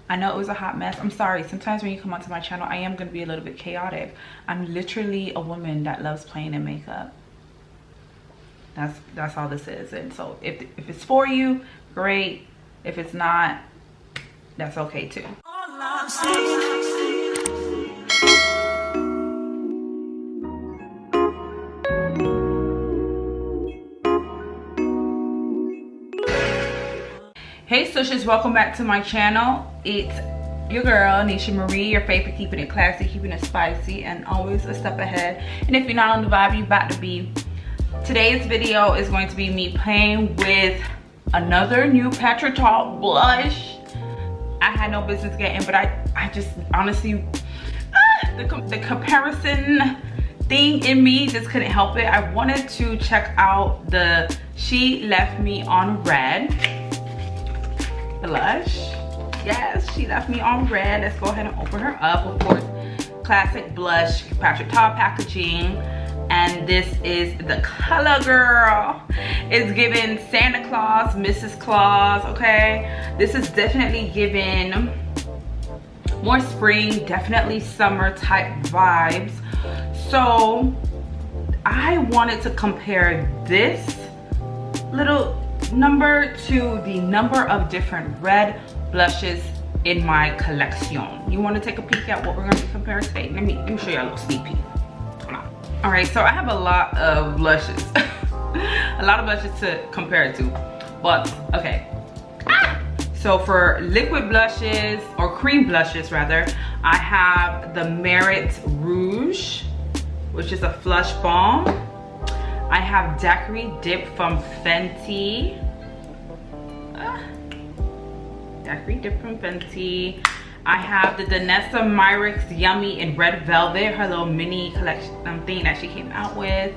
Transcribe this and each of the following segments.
I know it was a hot mess. I'm sorry. Sometimes when you come onto my channel, I am going to be a little bit chaotic. I'm literally a woman that loves playing in makeup. That's all this is. And so if it's for you, great. If it's not, that's okay too. Hey Stushes, welcome back to my channel. It's your girl Nisha Marie, your favorite, keeping it classy, keeping it spicy, and always a step ahead. And if you're not on the vibe, you're about to be. Today's video is going to be me playing with another new Patrick Ta blush. I had no business getting, but I just honestly, the comparison thing in me just couldn't help it. I wanted to check out the She Left Me on Red blush. Yes, She Left Me on Red. Let's go ahead and open her up. Of course, classic blush, Patrick Ta packaging. And this is the color, girl. It's giving Santa Claus, Mrs. Claus, okay? This is definitely giving more spring, definitely summer type vibes. So I wanted to compare this little number to the number of different red blushes in my collection. You want to take a peek at what we're going to compare today? Let me show you a little sneak peek. Hold on. All right, so I have a lot of blushes. A lot of blushes to compare it to, but okay. So for liquid blushes, or cream blushes rather, I have the Merit Rouge, which is a flush balm. I have Daiquiri Dip from Fenty. Daiquiri Dip from Fenty. I have the Danessa Myricks Yummy in Red Velvet, her little mini collection thing that she came out with.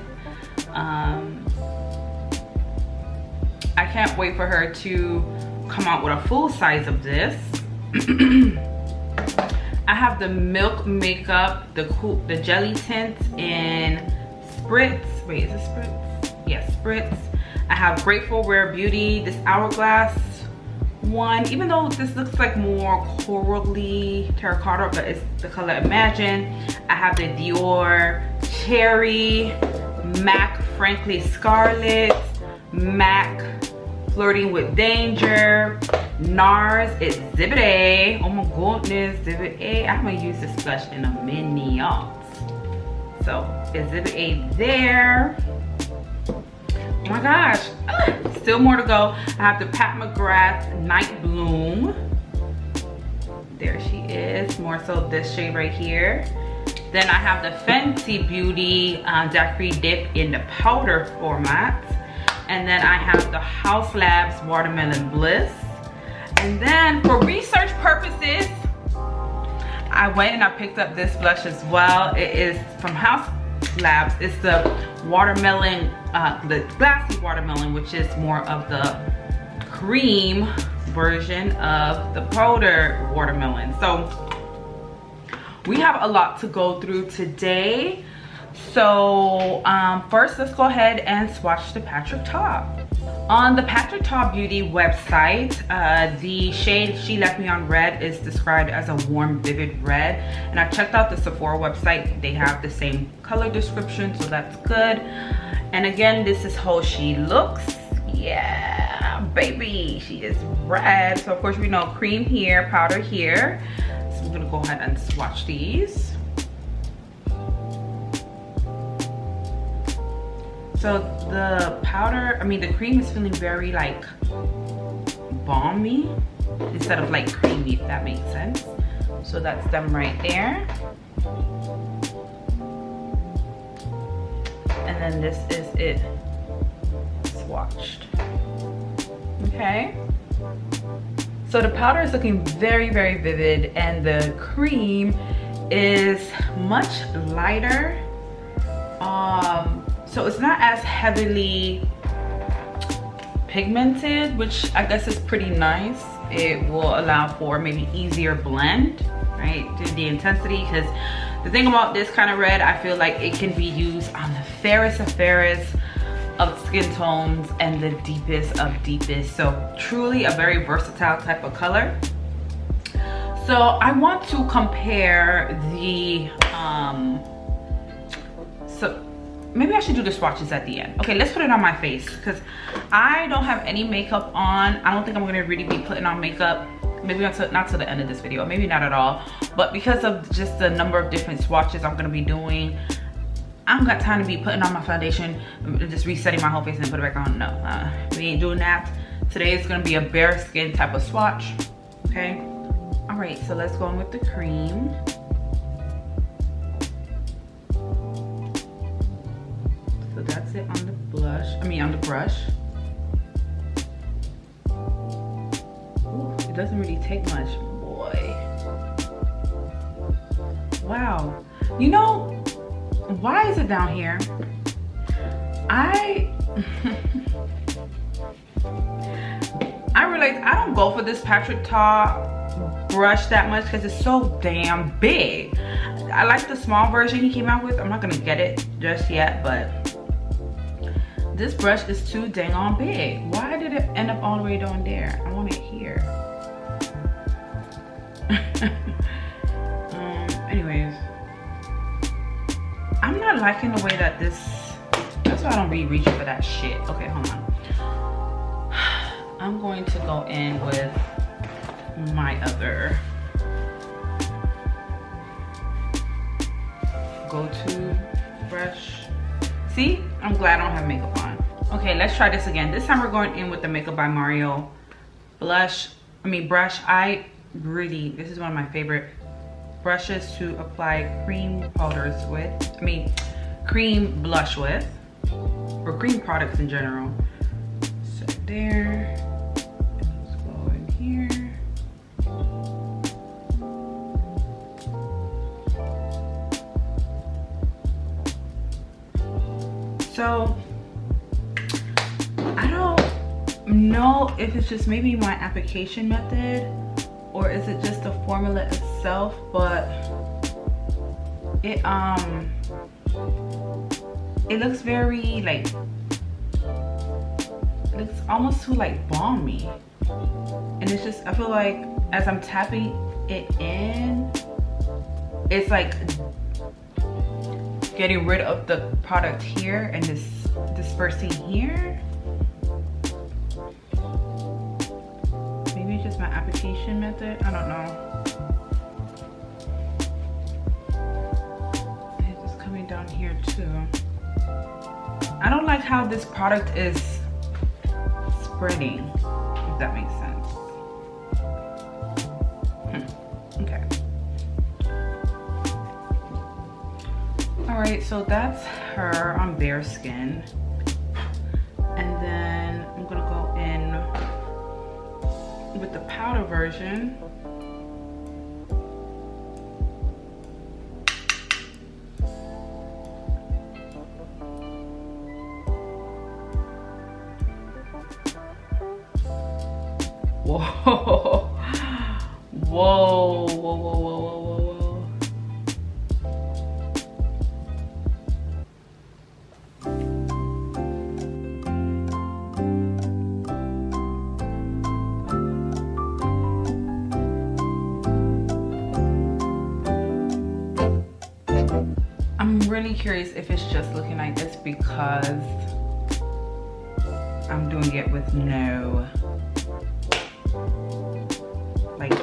I can't wait for her to come out with a full size of this. I have the Milk Makeup, the Jelly Tint in Spritz. Wait, is it Spritz? Yes, Spritz. I have Grateful Rare Beauty, this Hourglass one. Even though this looks like more corally terracotta, but it's the color Imagine. I have the Dior Cherry, MAC Frankly Scarlet, MAC Flirting with Danger, NARS Exhibit A. Oh my goodness, Exhibit A. I haven't used this blush in a minute. So Exhibit A there. Oh my gosh, still more to go. I have the Pat McGrath Night Bloom. There she is, more so this shade right here. Then I have the Fenty Beauty Daiquiri Dip in the powder format. And then I have the Haus Labs Watermelon Bliss. And then for research purposes, I went and I picked up this blush as well. It is from Haus Labs. It's the watermelon, the Glassy watermelon, which is more of the cream version of the powder watermelon. So we have a lot to go through today. So first, let's go ahead and swatch the Patrick Ta. On the Patrick Ta Beauty website, the shade She Left Me on Red is described as a warm, vivid red. And I checked out the Sephora website. They have the same color description, so that's good. And again, this is how she looks. Yeah, baby, she is red. So of course we know cream here, powder here. So I'm gonna go ahead and swatch these. So the powder, the cream is feeling very like balmy instead of like creamy, if that makes sense. So that's them right there. And then this is it swatched. Okay. So the powder is looking very, very vivid, and the cream is much lighter. So it's not as heavily pigmented, which I guess is pretty nice. It will allow for maybe easier blend, right, to the intensity, because the thing about this kind of red, I feel like it can be used on the fairest of skin tones and the deepest of deepest. So truly a very versatile type of color. So I want to compare the so maybe I should do the swatches at the end. Okay, let's put it on my face because I don't have any makeup on. I don't think I'm gonna really be putting on makeup, maybe not to the end of this video, maybe not at all. But because of just the number of different swatches I'm gonna be doing, I don't got time to be putting on my foundation, just resetting my whole face and put it back on. No, we ain't doing that. Today is gonna be a bare skin type of swatch, okay? All right, so let's go in with the cream. So that's it on the blush, on the brush. Ooh, it doesn't really take much, boy. Wow, you know, why is it down here? I realized I don't go for this Patrick Ta brush that much because it's so damn big. I like the small version he came out with. I'm not gonna get it just yet, but this brush is too dang on big. Why did it end up all the way down there? I want it here. Anyways, I'm not liking the way that this, that's why I don't be reaching for that shit. Okay, hold on. I'm going to go in with my other go-to brush. See, I'm glad I don't have makeup on. Okay, let's try this again. This time we're going in with the Makeup by Mario brush. This is one of my favorite brushes to apply cream powders with. Cream blush with, or cream products in general. So there, let's go in here. So I don't know if it's just maybe my application method or is it just the formula itself, but it looks very like, it looks almost too like balmy, and it's just, I feel like as I'm tapping it in, it's like getting rid of the product here and dispersing here. Maybe it's just my application method, I don't know. It's just coming down here too. I don't like how this product is spreading, if that makes sense. Okay. All right, so that's her on bare skin. And then I'm gonna go in with the powder version. Whoa, whoa, whoa, whoa, whoa, whoa, whoa. I'm really curious if it's just looking like this because I'm doing it with no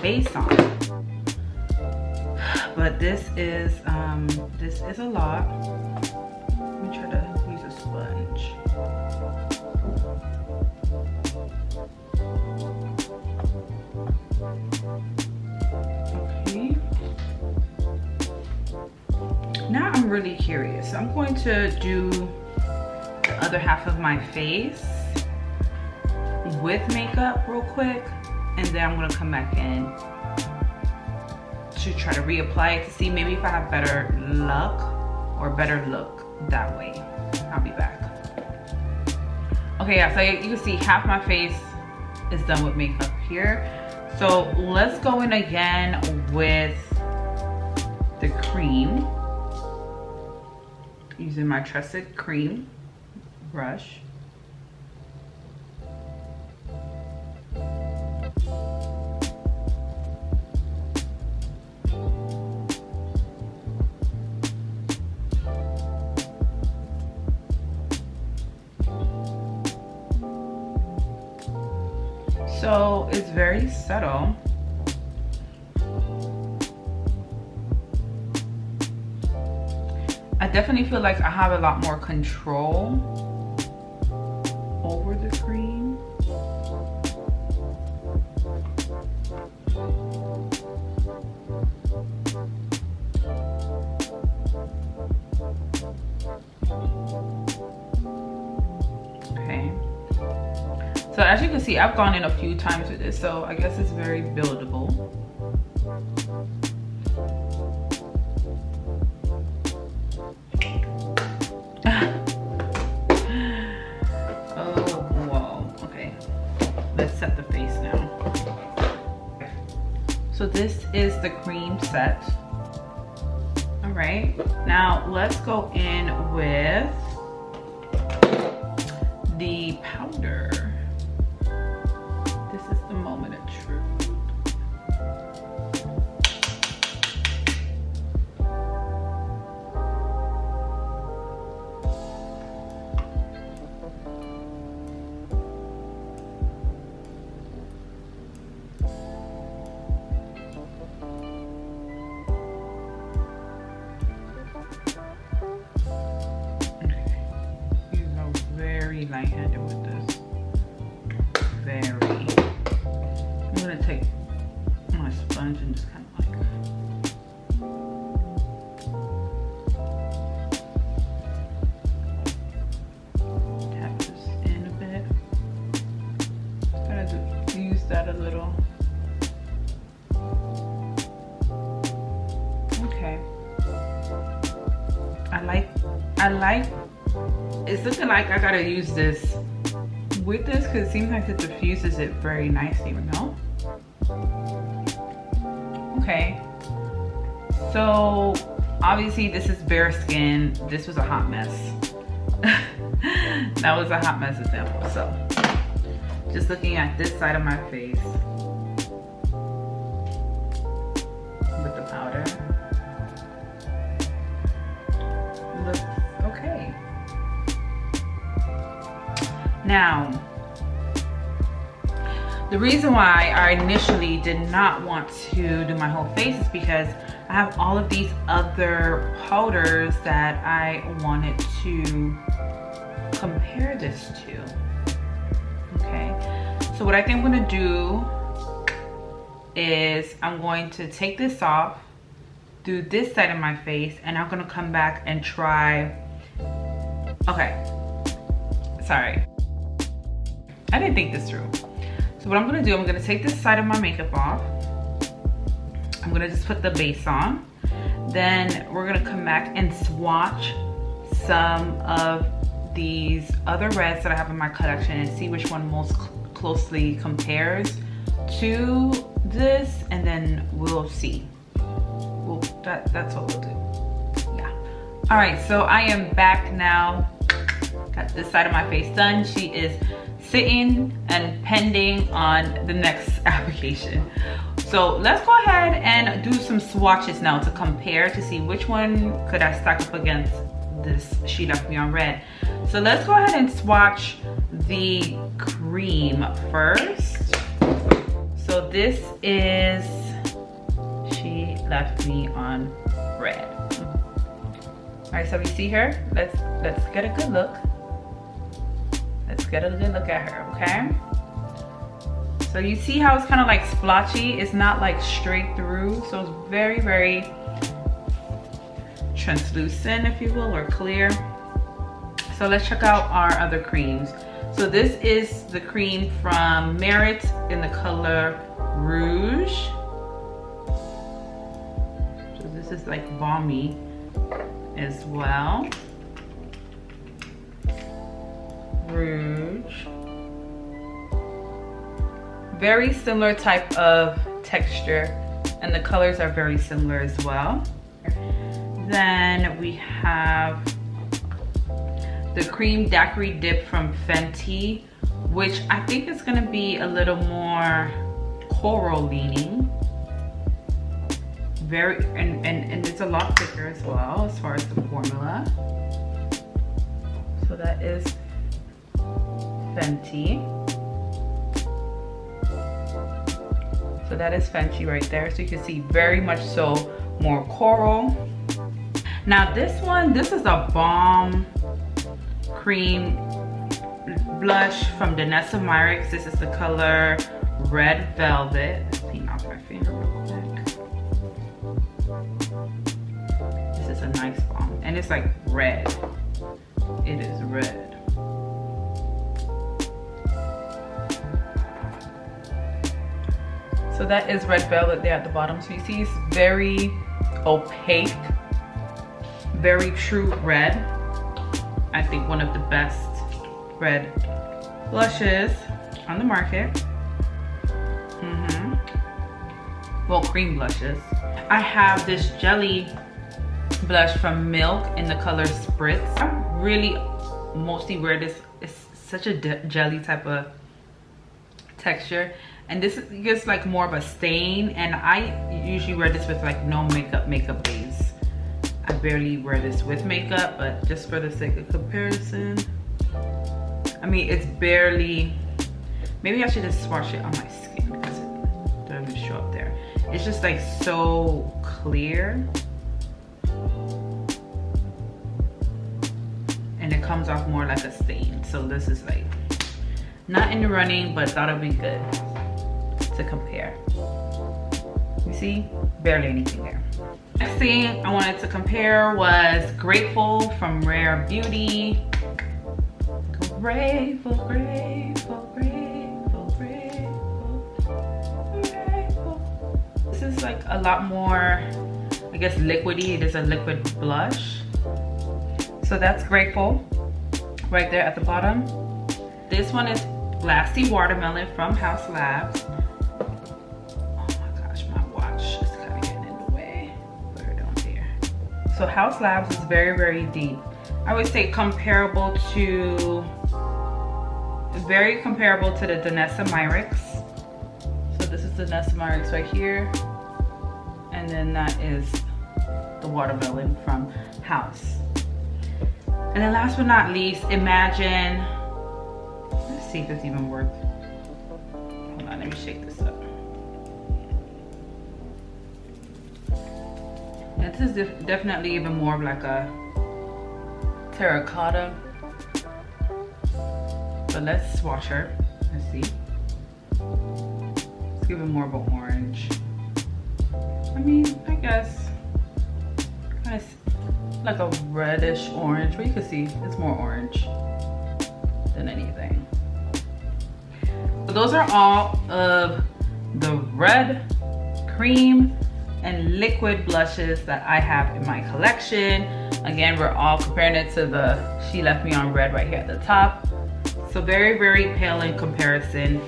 base on, but this is a lot. Let me try to use a sponge. Okay. Now I'm really curious. I'm going to do the other half of my face with makeup real quick. And then I'm gonna come back in to try to reapply it to see maybe if I have better luck or better look that way. I'll be back. Okay, yeah, so you can see half my face is done with makeup here. So let's go in again with the cream. Using my trusted cream brush. So it's very subtle. I definitely feel like I have a lot more control over the cream. Okay. So as you can see, I've gone in a few times with this, so I guess it's very buildable. Set the face now. So this is the cream set. All right, now let's go in with the powder. This is the moment of truth. Light-handed with this. Very. I'm gonna take my sponge and just kind of like tap this in a bit. Kind of use that a little. Okay. I like. It's looking like I gotta use this with this because it seems like it diffuses it very nicely, you know? Okay. So obviously this is bare skin. This was a hot mess. That was a hot mess example. So just looking at this side of my face with the powder. Looks okay. Now, the reason why I initially did not want to do my whole face is because I have all of these other powders that I wanted to compare this to. Okay, so what I think I'm gonna do is I'm going to take this off, do this side of my face, and I'm gonna come back and try. Okay, sorry. I didn't think this through. So what I'm gonna do, I'm gonna take this side of my makeup off. I'm gonna just put the base on. Then we're gonna come back and swatch some of these other reds that I have in my collection and see which one most closely compares to this, and then we'll see. That's what we'll do. Yeah. All right, so I am back now. Got this side of my face done. She is sitting and pending on the next application. So let's go ahead and do some swatches now to compare to see which one could I stack up against this She Left Me on Red. So let's go ahead and swatch the cream first. So this is She Left Me on Red. All right, so we see her. Let's get a good look. Let's get a good look at her, okay? So you see how it's kind of like splotchy? It's not like straight through, so it's very, very translucent, if you will, or clear. So let's check out our other creams. So this is the cream from Merit in the color Rouge. So this is like balmy as well. Rouge. Very similar type of texture, and the colors are very similar as well. Then we have the Cream Daiquiri Dip from Fenty, which I think is gonna be a little more coral leaning. Very, and it's a lot thicker as well as far as the formula. So that is Fenty. So that is Fenty right there. So you can see very much so more coral. Now this one, this is a Balm Cream blush from Danessa Myricks. This is the color Red Velvet. Let's clean off my finger real quick. This is a nice balm. And it's like red. It is red. So that is Red Velvet there at the bottom. So you see it's very opaque, very true red. I think one of the best red blushes on the market. Well, cream blushes. I have this jelly blush from Milk in the color Spritz. I really mostly wear this. It's such a jelly type of texture. And this gives like more of a stain, and I usually wear this with like no makeup base. I barely wear this with makeup, but just for the sake of comparison. I mean, it's barely, maybe I should just swatch it on my skin because it doesn't show up there. It's just like so clear. And it comes off more like a stain. So this is like, not in the running, but thought it'd be good to compare. You see, barely anything there. Next thing I wanted to compare was Grateful from Rare Beauty. Grateful, grateful, grateful, grateful, grateful. This is like a lot more, I guess, liquidy. It is a liquid blush. So that's Grateful right there at the bottom. This one is Glassy Watermelon from Haus Labs. So Haus Labs is very, very deep. I would say very comparable to the Danessa Myricks. So this is the Danessa Myricks right here. And then that is the watermelon from Haus. And then last but not least, Imagine. Let's see if it's even worth. Hold on, let me shake this up. This is definitely even more of like a terracotta. But let's swatch her. Let's see. It's giving more of an orange. I mean, I guess kind of like a reddish orange, but you can see it's more orange than anything. So those are all of the red, cream, and liquid blushes that I have in my collection. Again, we're all comparing it to the She Left Me on Red right here at the top. So very, very pale in comparison.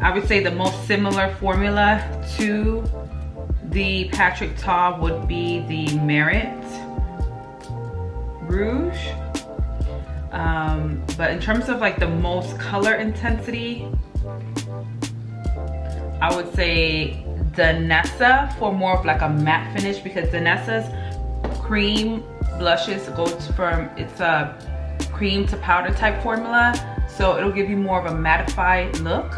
I would say the most similar formula to the Patrick Ta would be the Merit Rouge. But in terms of like the most color intensity, I would say Danessa for more of like a matte finish, because Danessa's cream blushes goes from, it's a cream to powder type formula, so it'll give you more of a mattified look.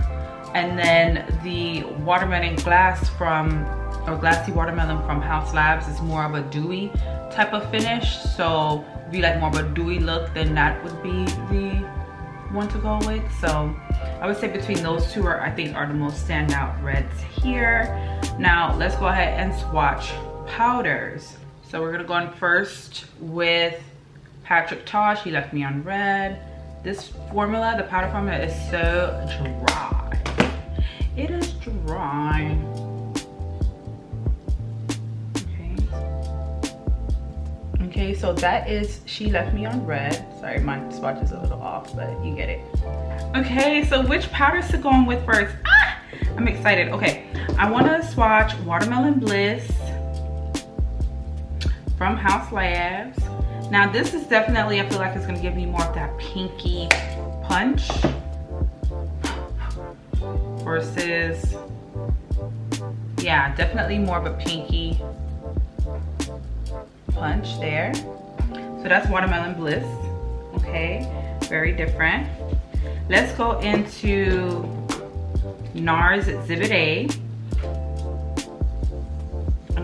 And then the watermelon glass from, or glassy watermelon from Haus Labs is more of a dewy type of finish. So if you like more of a dewy look, then that would be the one to go with. So I would say between those two I think are the most standout reds here. Now let's go ahead and swatch powders. So we're gonna go in first with Patrick Ta, She Left Me on Red. This formula, the powder formula, is so dry. It is dry. Okay, so that is She Left Me on Red. Sorry, my swatch is a little off, but you get it. Okay, so which powders to go on with first? Ah, I'm excited. Okay, I want to swatch Watermelon Bliss from Haus Labs. Now this is definitely, I feel like it's going to give me more of that pinky punch versus, yeah, definitely more of a pinky punch there. So that's Watermelon Bliss. Okay, very different. Let's go into NARS Exhibit A.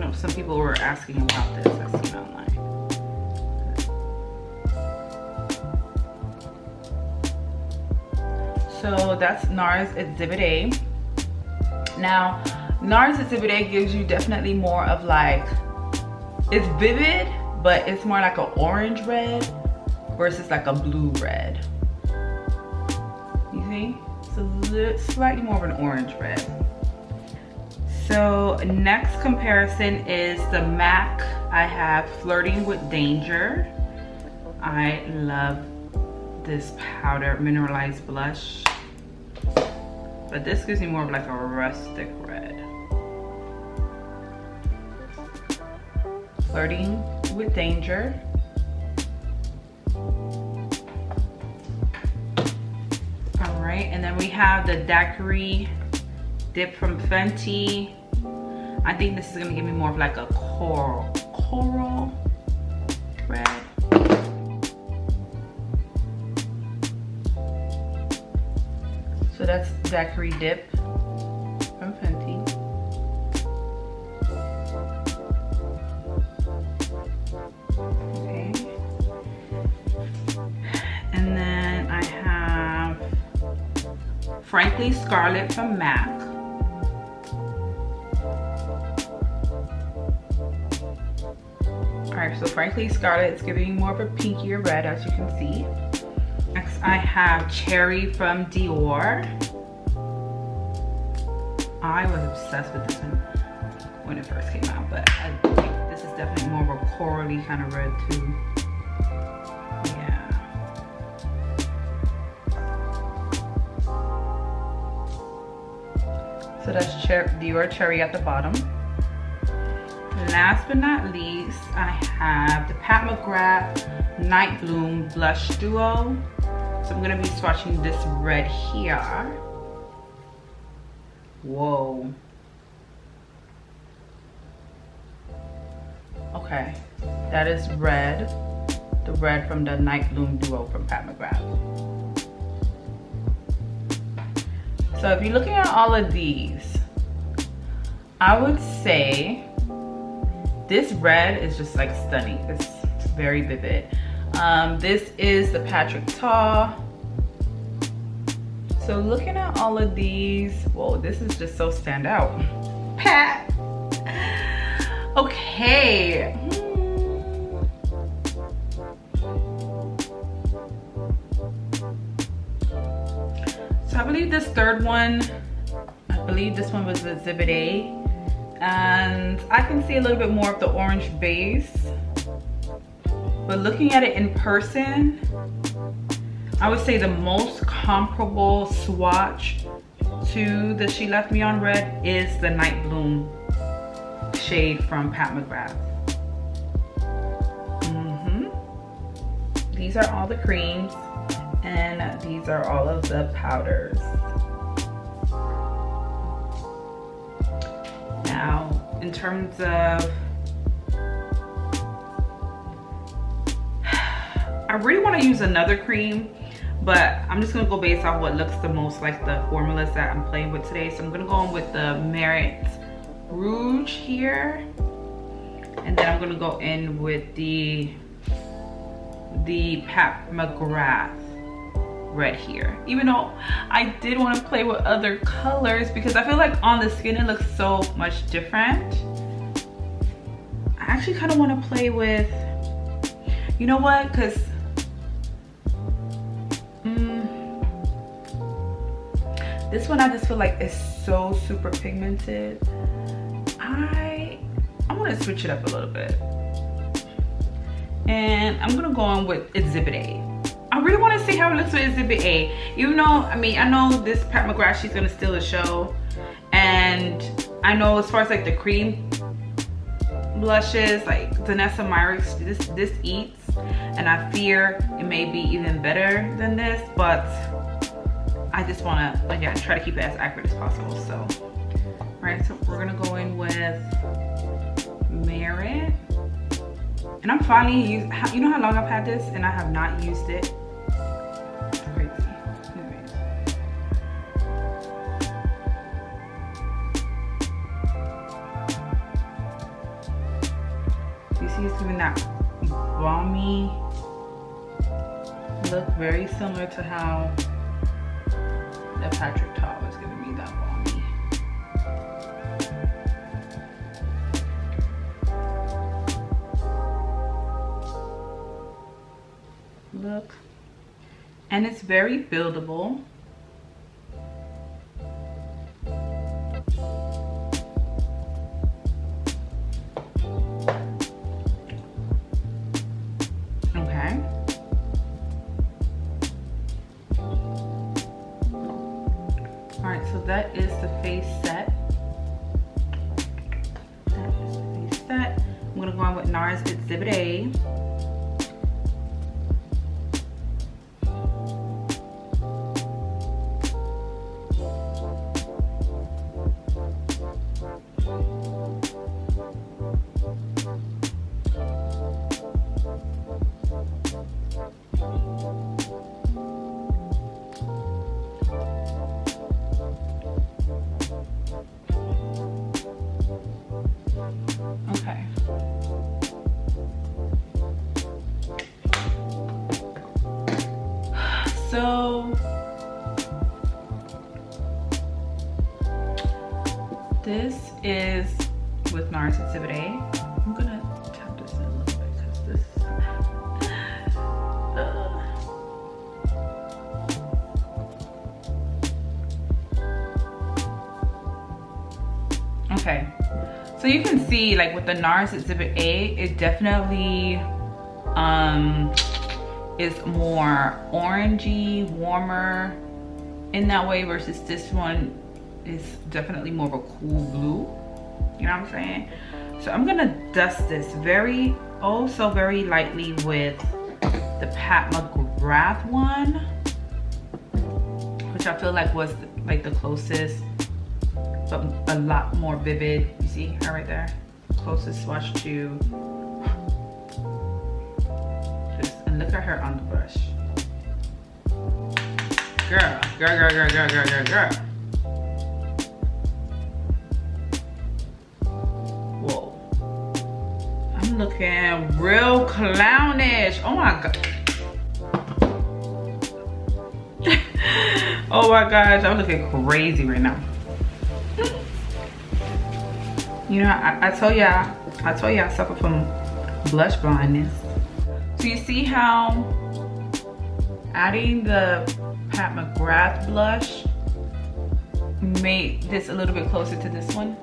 know, some people were asking about this. I've seen online. So that's NARS Exhibit A. Now, NARS Exhibit A gives you definitely more of like, it's vivid, but it's more like an orange red versus like a blue red. You see? It's slightly more of an orange red. So next comparison is the MAC. I have Flirting with Danger. I love this powder mineralized blush, but this gives me more of like a rustic red. Flirting with Danger. All right, and then we have the Daiquiri Dip from Fenty. I think this is gonna give me more of like a coral red. So that's Daiquiri Dip from Fenty. Okay. And then I have Frankly Scarlet from MAC. Alright, so Frankly Scarlet is giving more of a pinkier red, as you can see. Next, I have Cherry from Dior. I was obsessed with this one when it first came out, but I think this is definitely more of a corally kind of red too. Yeah. So that's Dior Cherry at the bottom. Last but not least, I have the Pat McGrath Night Bloom Blush Duo. So I'm gonna be swatching this red here. Whoa. Okay, that is red. The red from the Night Bloom Duo from Pat McGrath. So if you're looking at all of these, I would say this red is just like stunning. It's very vivid. This is the Patrick Ta. So looking at all of these, whoa, this is just so stand out. Pat. Okay. So I believe this third one, I believe this one was the Exhibit A. And I can see a little bit more of the orange base. But looking at it in person, I would say the most comparable swatch to the She Left Me On Red is the Night Bloom shade from Pat McGrath. These are all the creams, and these are all of the powders. Now, in terms of, I really want to use another cream, but I'm just going to go based off what looks the most like the formulas that I'm playing with today. So I'm going to go in with the Merit Rouge here, and then I'm going to go in with the Pat McGrath red here, even though I did want to play with other colors because I feel like on the skin it looks so much different. I actually kind of want to play with, you know what, because this one I just feel like is so super pigmented. I want to switch it up a little bit, and I'm gonna go in with Exhibit A. I really want to see how it looks with Exhibit A. Even though, I mean, I know this Pat McGrath, she's gonna steal the show. And I know as far as like the cream blushes, like Vanessa Myricks, this eats. And I fear it may be even better than this, but I just wanna, again, try to keep it as accurate as possible. So, all right, so we're gonna go in with Merit. And I'm finally using, you know how long I've had this and I have not used it? It's crazy. Anyways. see it's giving that balmy look, very similar to how the Patrick Ta was giving me that balmy. Look. And it's very buildable. Okay. All right, so that is the face set. That is the face set. I'm gonna go on with NARS Exhibit A. Okay. So this is with NARS Exhibit A. I'm gonna tap this in a little bit because this okay. So you can see, like with the NARS Exhibit A, it definitely is more orangey, warmer in that way, versus this one is definitely more of a cool blue. You know what I'm saying? So I'm gonna dust this very, oh so very lightly with the Pat McGrath one, which I feel like was like the closest, but a lot more vivid. You see her right there? Closest swatch to this. And look at her on the brush. Girl, girl, girl, girl, girl, girl, girl, girl. Whoa. I'm looking real clownish. Oh my God. Oh my gosh, I'm looking crazy right now. You know, I told y'all I suffer from blush blindness. So you see how adding the Pat McGrath blush made this a little bit closer to this one?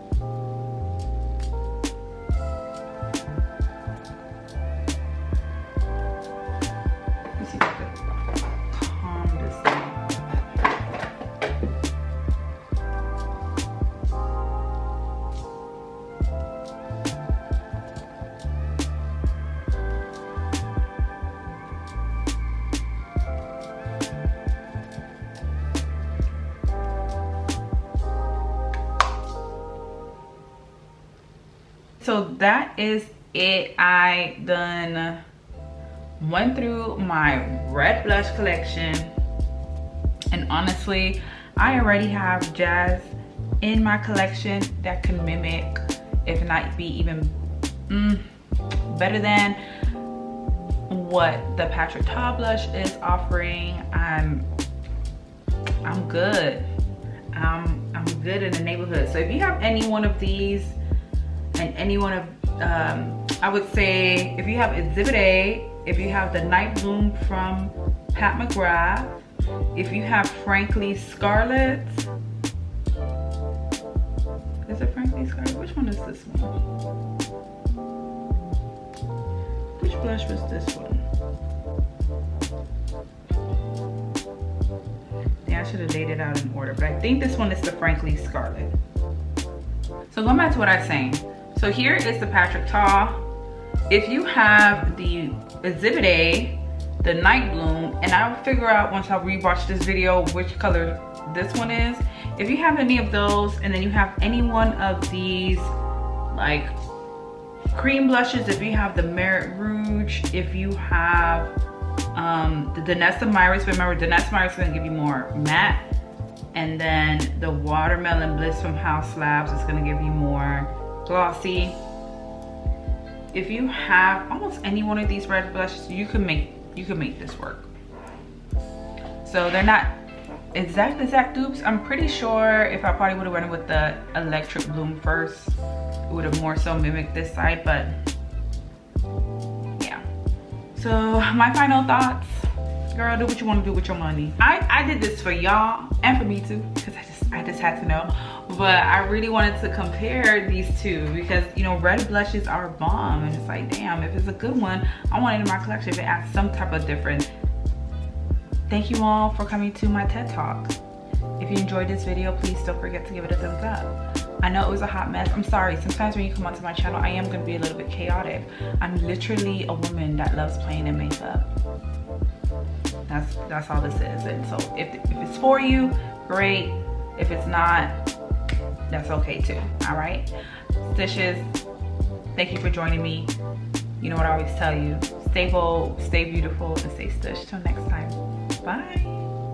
Let's see if I can calm this down. So that is it. I done went through my red blush collection, and honestly, I already have Jazz in my collection that can mimic, if not be even better than what the Patrick Ta blush is offering. I'm good. I'm good in the neighborhood. So if you have any one of these, and any one of, I would say, if you have Exhibit A, if you have the Night Bloom from Pat McGrath, if you have Frankly Scarlet, is it Frankly Scarlet? Which one is this one? Which blush was this one? Yeah, I should have laid it out in order, but I think this one is the Frankly Scarlet. So going back to what I was saying, so here is the Patrick Ta. If you have the Exhibit A, the Night Bloom, and I'll figure out once I rewatch this video which color this one is. If you have any of those, and then you have any one of these like cream blushes, if you have the Merit Rouge, if you have the Danessa Myrus, remember Danessa Myrus is gonna give you more matte, and then the Watermelon Bliss from Haus is gonna give you more glossy. if you have almost any one of these red blushes, you can make this work. So they're not exact dupes. I'm pretty sure if I probably would have went with the Electric Bloom first, it would have more so mimicked this side, but yeah. So my final thoughts, girl, do what you want to do with your money. I did this for y'all and for me too, because I just had to know. But I really wanted to compare these two because, you know, red blushes are bomb, and it's like, damn, if it's a good one, I want it in my collection if it adds some type of difference. Thank you all for coming to my TED Talk. If you enjoyed this video, please don't forget to give it a thumbs up. I know it was a hot mess. I'm sorry. Sometimes when you come onto my channel, I am going to be a little bit chaotic. I'm literally a woman that loves playing in makeup. That's all this is. And so if it's for you, great. If it's not, that's okay too. All right, Stushes, thank you for joining me. You know what I always tell you: stay bold, stay beautiful, and stay stush. Till next time, bye.